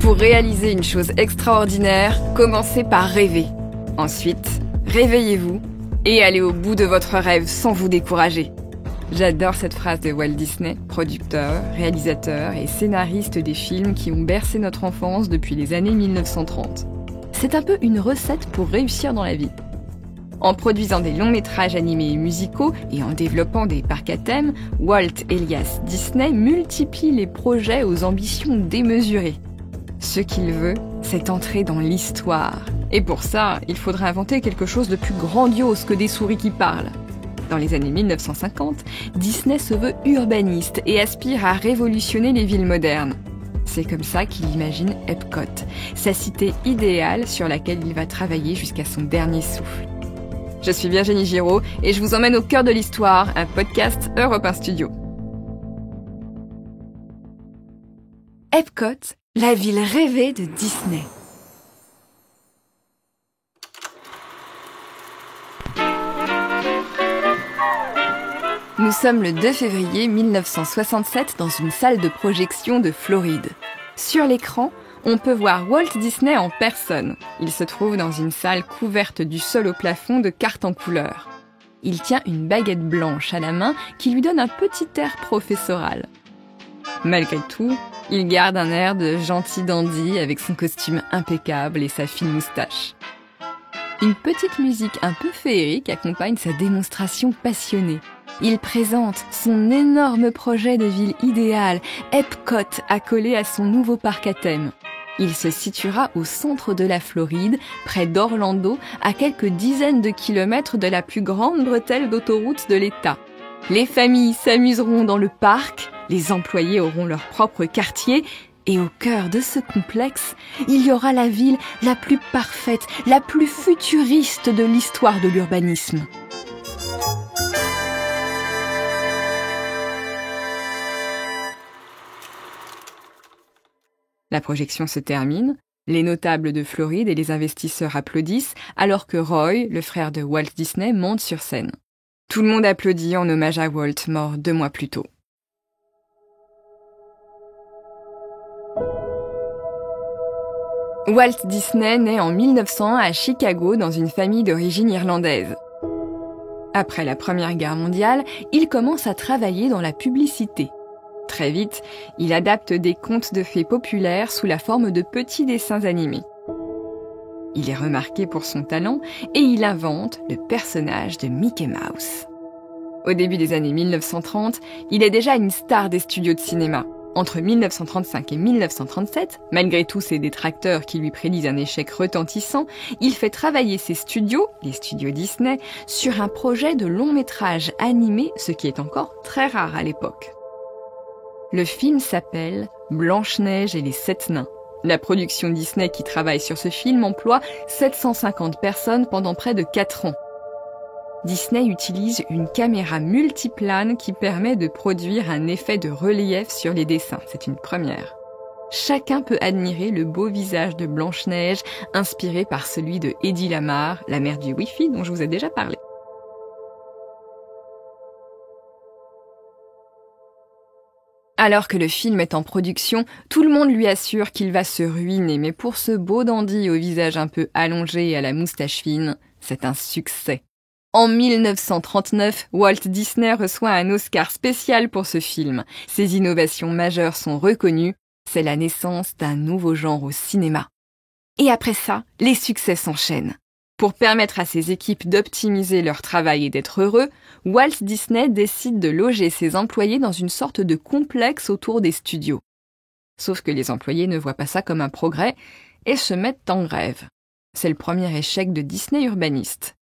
Pour réaliser une chose extraordinaire, commencez par rêver. Ensuite, réveillez-vous et allez au bout de votre rêve sans vous décourager. J'adore cette phrase de Walt Disney, producteur, réalisateur et scénariste des films qui ont bercé notre enfance depuis les années 1930. C'est un peu une recette pour réussir dans la vie. En produisant des longs métrages animés et musicaux et en développant des parcs à thème, Walt Elias Disney multiplie les projets aux ambitions démesurées. Ce qu'il veut, c'est entrer dans l'histoire. Et pour ça, il faudra inventer quelque chose de plus grandiose que des souris qui parlent. Dans les années 1950, Disney se veut urbaniste et aspire à révolutionner les villes modernes. C'est comme ça qu'il imagine Epcot, sa cité idéale sur laquelle il va travailler jusqu'à son dernier souffle. Je suis Virginie Giraud et je vous emmène au cœur de l'histoire, un podcast Europe 1 Studio. Epcot, la ville rêvée de Disney. Nous sommes le 2 février 1967 dans une salle de projection de Floride. Sur l'écran, on peut voir Walt Disney en personne. Il se trouve dans une salle couverte du sol au plafond de cartes en couleurs. Il tient une baguette blanche à la main qui lui donne un petit air professoral. Malgré tout, il garde un air de gentil dandy avec son costume impeccable et sa fine moustache. Une petite musique un peu féerique accompagne sa démonstration passionnée. Il présente son énorme projet de ville idéale, Epcot, accolé à son nouveau parc à thème. Il se situera au centre de la Floride, près d'Orlando, à quelques dizaines de kilomètres de la plus grande bretelle d'autoroute de l'État. Les familles s'amuseront dans le parc, les employés auront leur propre quartier, et au cœur de ce complexe, il y aura la ville la plus parfaite, la plus futuriste de l'histoire de l'urbanisme. La projection se termine, les notables de Floride et les investisseurs applaudissent, alors que Roy, le frère de Walt Disney, monte sur scène. Tout le monde applaudit en hommage à Walt, mort 2 mois plus tôt. Walt Disney naît en 1901 à Chicago dans une famille d'origine irlandaise. Après la Première Guerre mondiale, il commence à travailler dans la publicité. Très vite, il adapte des contes de fées populaires sous la forme de petits dessins animés. Il est remarqué pour son talent et il invente le personnage de Mickey Mouse. Au début des années 1930, il est déjà une star des studios de cinéma. Entre 1935 et 1937, malgré tous ses détracteurs qui lui prédisent un échec retentissant, il fait travailler ses studios, les studios Disney, sur un projet de long métrage animé, ce qui est encore très rare à l'époque. Le film s'appelle Blanche-Neige et les 7 nains. La production Disney qui travaille sur ce film emploie 750 personnes pendant près de 4 ans. Disney utilise une caméra multiplane qui permet de produire un effet de relief sur les dessins. C'est une première. Chacun peut admirer le beau visage de Blanche-Neige, inspiré par celui de Hedy Lamarr, la mère du Wi-Fi dont je vous ai déjà parlé. Alors que le film est en production, tout le monde lui assure qu'il va se ruiner, mais pour ce beau dandy au visage un peu allongé et à la moustache fine, c'est un succès. En 1939, Walt Disney reçoit un Oscar spécial pour ce film. Ses innovations majeures sont reconnues, c'est la naissance d'un nouveau genre au cinéma. Et après ça, les succès s'enchaînent. Pour permettre à ses équipes d'optimiser leur travail et d'être heureux, Walt Disney décide de loger ses employés dans une sorte de complexe autour des studios. Sauf que les employés ne voient pas ça comme un progrès et se mettent en grève. C'est le premier échec de Disney urbaniste.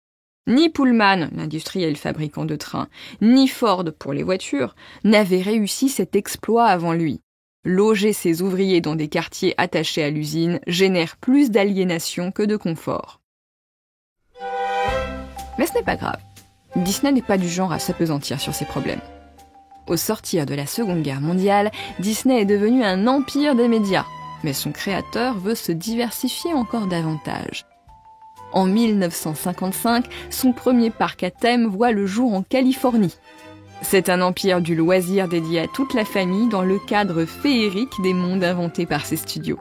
Ni Pullman, l'industriel fabricant de trains, ni Ford pour les voitures, n'avaient réussi cet exploit avant lui. Loger ses ouvriers dans des quartiers attachés à l'usine génère plus d'aliénation que de confort. Mais ce n'est pas grave. Disney n'est pas du genre à s'appesantir sur ses problèmes. Au sortir de la Seconde Guerre mondiale, Disney est devenu un empire des médias, mais son créateur veut se diversifier encore davantage. En 1955, son premier parc à thème voit le jour en Californie. C'est un empire du loisir dédié à toute la famille dans le cadre féerique des mondes inventés par ses studios.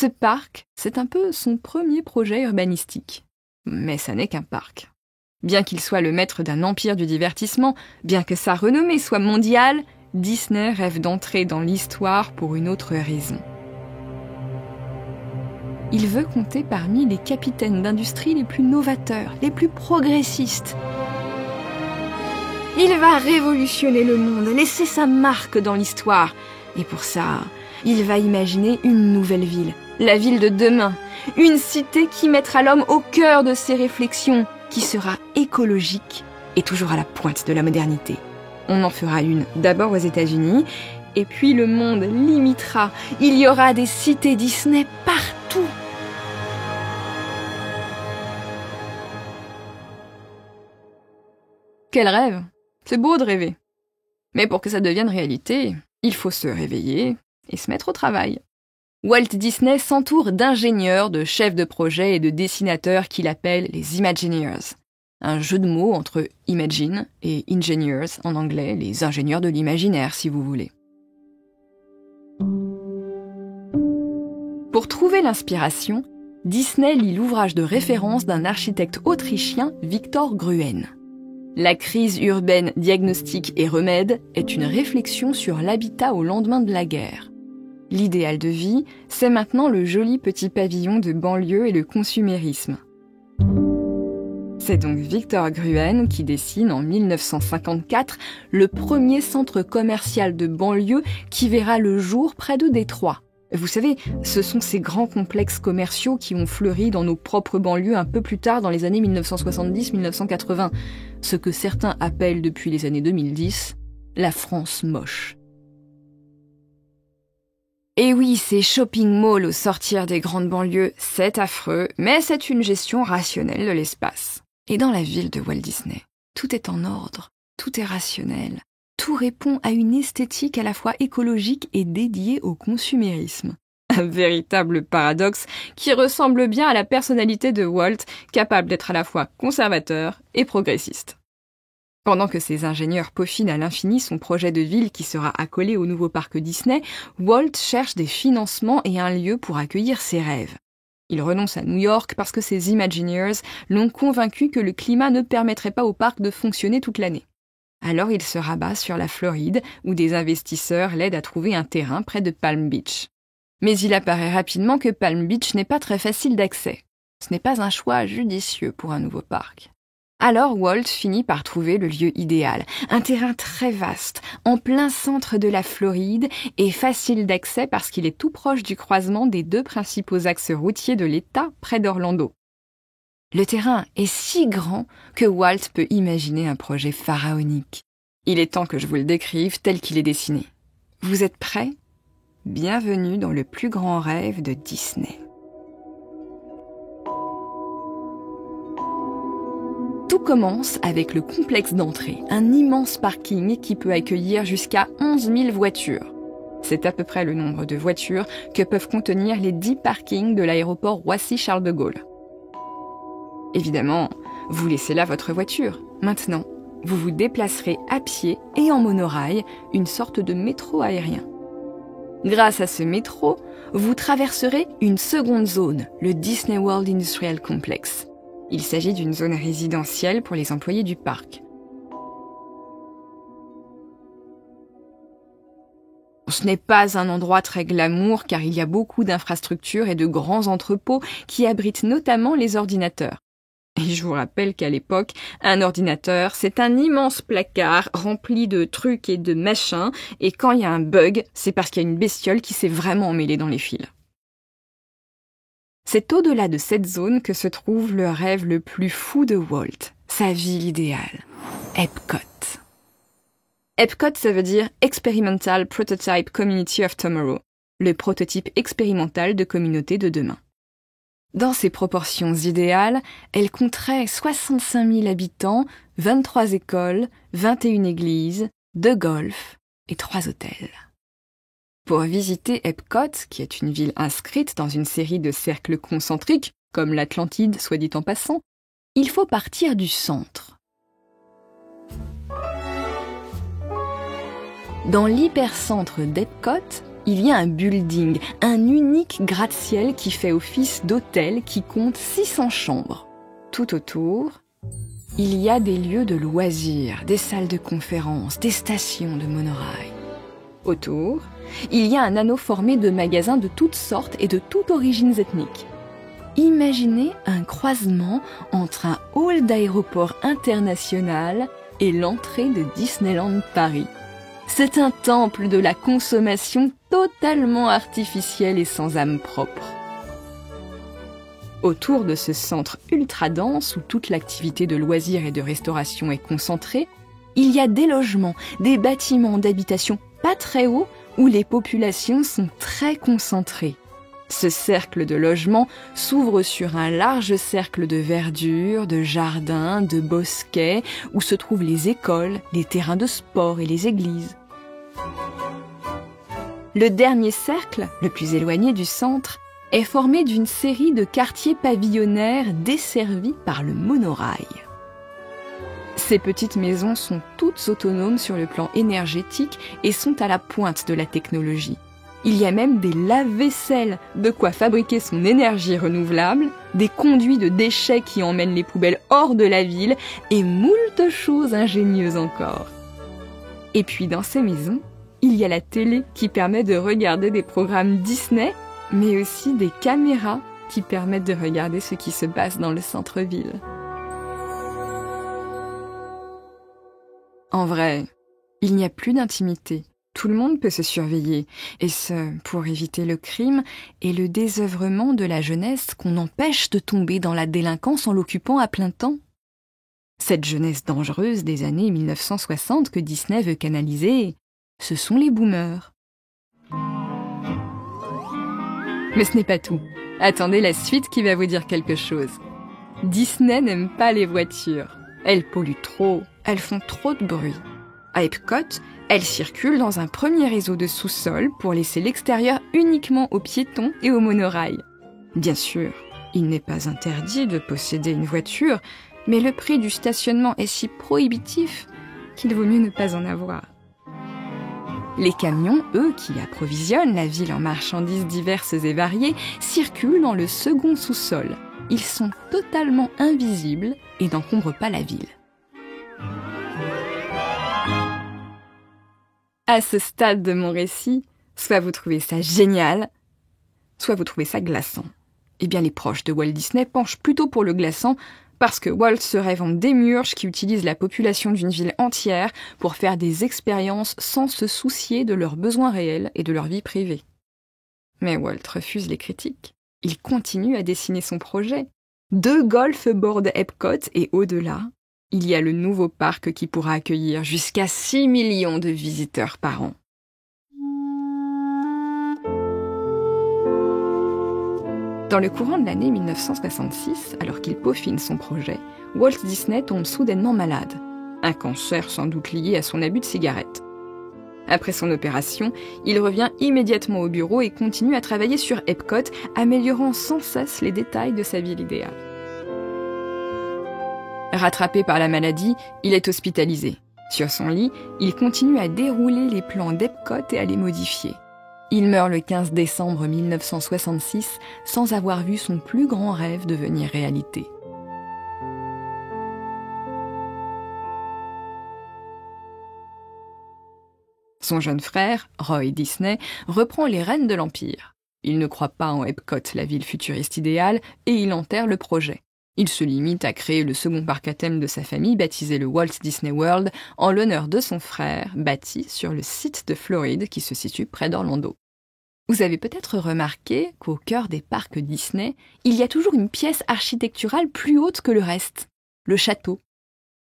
Ce parc, c'est un peu son premier projet urbanistique. Mais ça n'est qu'un parc. Bien qu'il soit le maître d'un empire du divertissement, bien que sa renommée soit mondiale, Disney rêve d'entrer dans l'histoire pour une autre raison. Il veut compter parmi les capitaines d'industrie les plus novateurs, les plus progressistes. Il va révolutionner le monde, laisser sa marque dans l'histoire. Et pour ça, il va imaginer une nouvelle ville, la ville de demain. Une cité qui mettra l'homme au cœur de ses réflexions, qui sera écologique et toujours à la pointe de la modernité. On en fera une d'abord aux États-Unis, et puis le monde l'imitera. Il y aura des cités Disney partout. Quel rêve! C'est beau de rêver. Mais pour que ça devienne réalité, il faut se réveiller et se mettre au travail. Walt Disney s'entoure d'ingénieurs, de chefs de projet et de dessinateurs qu'il appelle les Imagineers. Un jeu de mots entre Imagine et Engineers en anglais, les ingénieurs de l'imaginaire si vous voulez. Pour trouver l'inspiration, Disney lit l'ouvrage de référence d'un architecte autrichien, Victor Gruen. La crise urbaine, diagnostic et remède est une réflexion sur l'habitat au lendemain de la guerre. L'idéal de vie, c'est maintenant le joli petit pavillon de banlieue et le consumérisme. C'est donc Victor Gruen qui dessine en 1954 le premier centre commercial de banlieue qui verra le jour près de Détroit. Vous savez, ce sont ces grands complexes commerciaux qui ont fleuri dans nos propres banlieues un peu plus tard dans les années 1970-1980, ce que certains appellent depuis les années 2010 la France moche. Et oui, ces shopping malls au sortir des grandes banlieues, c'est affreux, mais c'est une gestion rationnelle de l'espace. Et dans la ville de Walt Disney, tout est en ordre, tout est rationnel. Tout répond à une esthétique à la fois écologique et dédiée au consumérisme. Un véritable paradoxe qui ressemble bien à la personnalité de Walt, capable d'être à la fois conservateur et progressiste. Pendant que ses ingénieurs peaufinent à l'infini son projet de ville qui sera accolé au nouveau parc Disney, Walt cherche des financements et un lieu pour accueillir ses rêves. Il renonce à New York parce que ses Imagineers l'ont convaincu que le climat ne permettrait pas au parc de fonctionner toute l'année. Alors il se rabat sur la Floride, où des investisseurs l'aident à trouver un terrain près de Palm Beach. Mais il apparaît rapidement que Palm Beach n'est pas très facile d'accès. Ce n'est pas un choix judicieux pour un nouveau parc. Alors Walt finit par trouver le lieu idéal, un terrain très vaste, en plein centre de la Floride et facile d'accès parce qu'il est tout proche du croisement des deux principaux axes routiers de l'État près d'Orlando. Le terrain est si grand que Walt peut imaginer un projet pharaonique. Il est temps que je vous le décrive tel qu'il est dessiné. Vous êtes prêts ? Bienvenue dans le plus grand rêve de Disney. Tout commence avec le complexe d'entrée, un immense parking qui peut accueillir jusqu'à 11 000 voitures. C'est à peu près le nombre de voitures que peuvent contenir les 10 parkings de l'aéroport Roissy-Charles de Gaulle. Évidemment, vous laissez là votre voiture. Maintenant, vous vous déplacerez à pied et en monorail, une sorte de métro aérien. Grâce à ce métro, vous traverserez une seconde zone, le Disney World Industrial Complex. Il s'agit d'une zone résidentielle pour les employés du parc. Ce n'est pas un endroit très glamour car il y a beaucoup d'infrastructures et de grands entrepôts qui abritent notamment les ordinateurs. Et je vous rappelle qu'à l'époque, un ordinateur, c'est un immense placard rempli de trucs et de machins, et quand il y a un bug, c'est parce qu'il y a une bestiole qui s'est vraiment emmêlée dans les fils. C'est au-delà de cette zone que se trouve le rêve le plus fou de Walt, sa ville idéale, Epcot. Epcot, ça veut dire Experimental Prototype Community of Tomorrow, le prototype expérimental de communauté de demain. Dans ses proportions idéales, elle compterait 65 000 habitants, 23 écoles, 21 églises, 2 golfs et 3 hôtels. Pour visiter Epcot, qui est une ville inscrite dans une série de cercles concentriques, comme l'Atlantide, soit dit en passant, il faut partir du centre. Dans l'hypercentre d'Epcot, il y a un building, un unique gratte-ciel qui fait office d'hôtel qui compte 600 chambres. Tout autour, il y a des lieux de loisirs, des salles de conférences, des stations de monorail. Autour, il y a un anneau formé de magasins de toutes sortes et de toutes origines ethniques. Imaginez un croisement entre un hall d'aéroport international et l'entrée de Disneyland Paris. C'est un temple de la consommation totalement artificielle et sans âme propre. Autour de ce centre ultra dense où toute l'activité de loisirs et de restauration est concentrée, il y a des logements, des bâtiments d'habitation pas très hauts où les populations sont très concentrées. Ce cercle de logements s'ouvre sur un large cercle de verdure, de jardins, de bosquets, où se trouvent les écoles, les terrains de sport et les églises. Le dernier cercle, le plus éloigné du centre, est formé d'une série de quartiers pavillonnaires desservis par le monorail. Ces petites maisons sont toutes autonomes sur le plan énergétique et sont à la pointe de la technologie. Il y a même des lave-vaisselle, de quoi fabriquer son énergie renouvelable, des conduits de déchets qui emmènent les poubelles hors de la ville et moult choses ingénieuses encore. Et puis dans ces maisons, il y a la télé qui permet de regarder des programmes Disney, mais aussi des caméras qui permettent de regarder ce qui se passe dans le centre-ville. En vrai, il n'y a plus d'intimité. Tout le monde peut se surveiller, et ce, pour éviter le crime et le désœuvrement de la jeunesse qu'on empêche de tomber dans la délinquance en l'occupant à plein temps. Cette jeunesse dangereuse des années 1960 que Disney veut canaliser, ce sont les boomers. Mais ce n'est pas tout. Attendez la suite qui va vous dire quelque chose. Disney n'aime pas les voitures. Elles polluent trop, elles font trop de bruit. À Epcot, elles circulent dans un premier réseau de sous-sol pour laisser l'extérieur uniquement aux piétons et aux monorails. Bien sûr, il n'est pas interdit de posséder une voiture, mais le prix du stationnement est si prohibitif qu'il vaut mieux ne pas en avoir. Les camions, eux, qui approvisionnent la ville en marchandises diverses et variées, circulent dans le second sous-sol. Ils sont totalement invisibles et n'encombrent pas la ville. À ce stade de mon récit, soit vous trouvez ça génial, soit vous trouvez ça glaçant. Eh bien, les proches de Walt Disney penchent plutôt pour le glaçant, parce que Walt se rêve en démiurge qui utilise la population d'une ville entière pour faire des expériences sans se soucier de leurs besoins réels et de leur vie privée. Mais Walt refuse les critiques. Il continue à dessiner son projet. 2 golfs bordent Epcot et au-delà, il y a le nouveau parc qui pourra accueillir jusqu'à 6 millions de visiteurs par an. Dans le courant de l'année 1966, alors qu'il peaufine son projet, Walt Disney tombe soudainement malade. Un cancer sans doute lié à son abus de cigarettes. Après son opération, il revient immédiatement au bureau et continue à travailler sur Epcot, améliorant sans cesse les détails de sa ville idéale. Rattrapé par la maladie, il est hospitalisé. Sur son lit, il continue à dérouler les plans d'Epcot et à les modifier. Il meurt le 15 décembre 1966 sans avoir vu son plus grand rêve devenir réalité. Son jeune frère, Roy Disney, reprend les rênes de l'Empire. Il ne croit pas en Epcot, la ville futuriste idéale, et il enterre le projet. Il se limite à créer le second parc à thème de sa famille, baptisé le Walt Disney World, en l'honneur de son frère, bâti sur le site de Floride qui se situe près d'Orlando. Vous avez peut-être remarqué qu'au cœur des parcs Disney, il y a toujours une pièce architecturale plus haute que le reste, le château.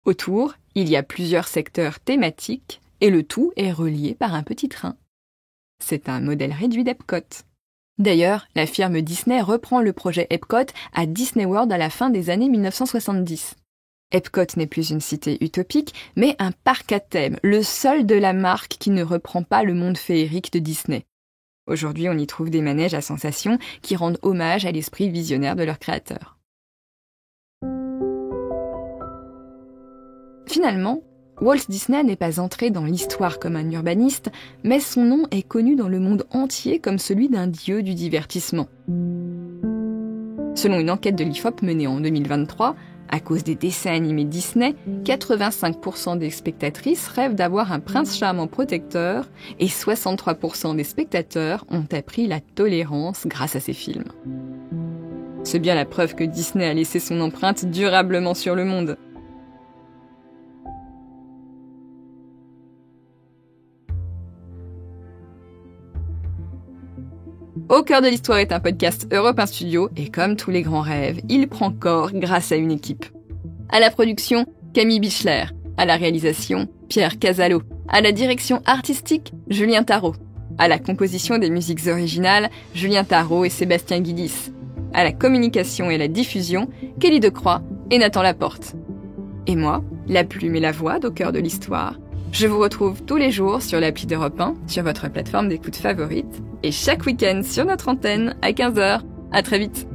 Autour, il y a plusieurs secteurs thématiques et le tout est relié par un petit train. C'est un modèle réduit d'Epcot. D'ailleurs, la firme Disney reprend le projet Epcot à Disney World à la fin des années 1970. Epcot n'est plus une cité utopique, mais un parc à thème, le seul de la marque qui ne reprend pas le monde féerique de Disney. Aujourd'hui, on y trouve des manèges à sensations qui rendent hommage à l'esprit visionnaire de leur créateur. Finalement, Walt Disney n'est pas entré dans l'histoire comme un urbaniste, mais son nom est connu dans le monde entier comme celui d'un dieu du divertissement. Selon une enquête de l'IFOP menée en 2023, à cause des dessins animés Disney, 85% des spectatrices rêvent d'avoir un prince charmant protecteur et 63% des spectateurs ont appris la tolérance grâce à ces films. C'est bien la preuve que Disney a laissé son empreinte durablement sur le monde. Au cœur de l'histoire est un podcast Europe 1 Studio et comme tous les grands rêves, il prend corps grâce à une équipe. À la production, Camille Bichler. À la réalisation, Pierre Casalo. À la direction artistique, Julien Tarot. À la composition des musiques originales, Julien Tarot et Sébastien Guidis. À la communication et la diffusion, Kelly Decroix et Nathan Laporte. Et moi, la plume et la voix d'Au cœur de l'histoire. Je vous retrouve tous les jours sur l'appli d'Europe 1, sur votre plateforme d'écoute favorite, et chaque week-end sur notre antenne à 15h. À très vite.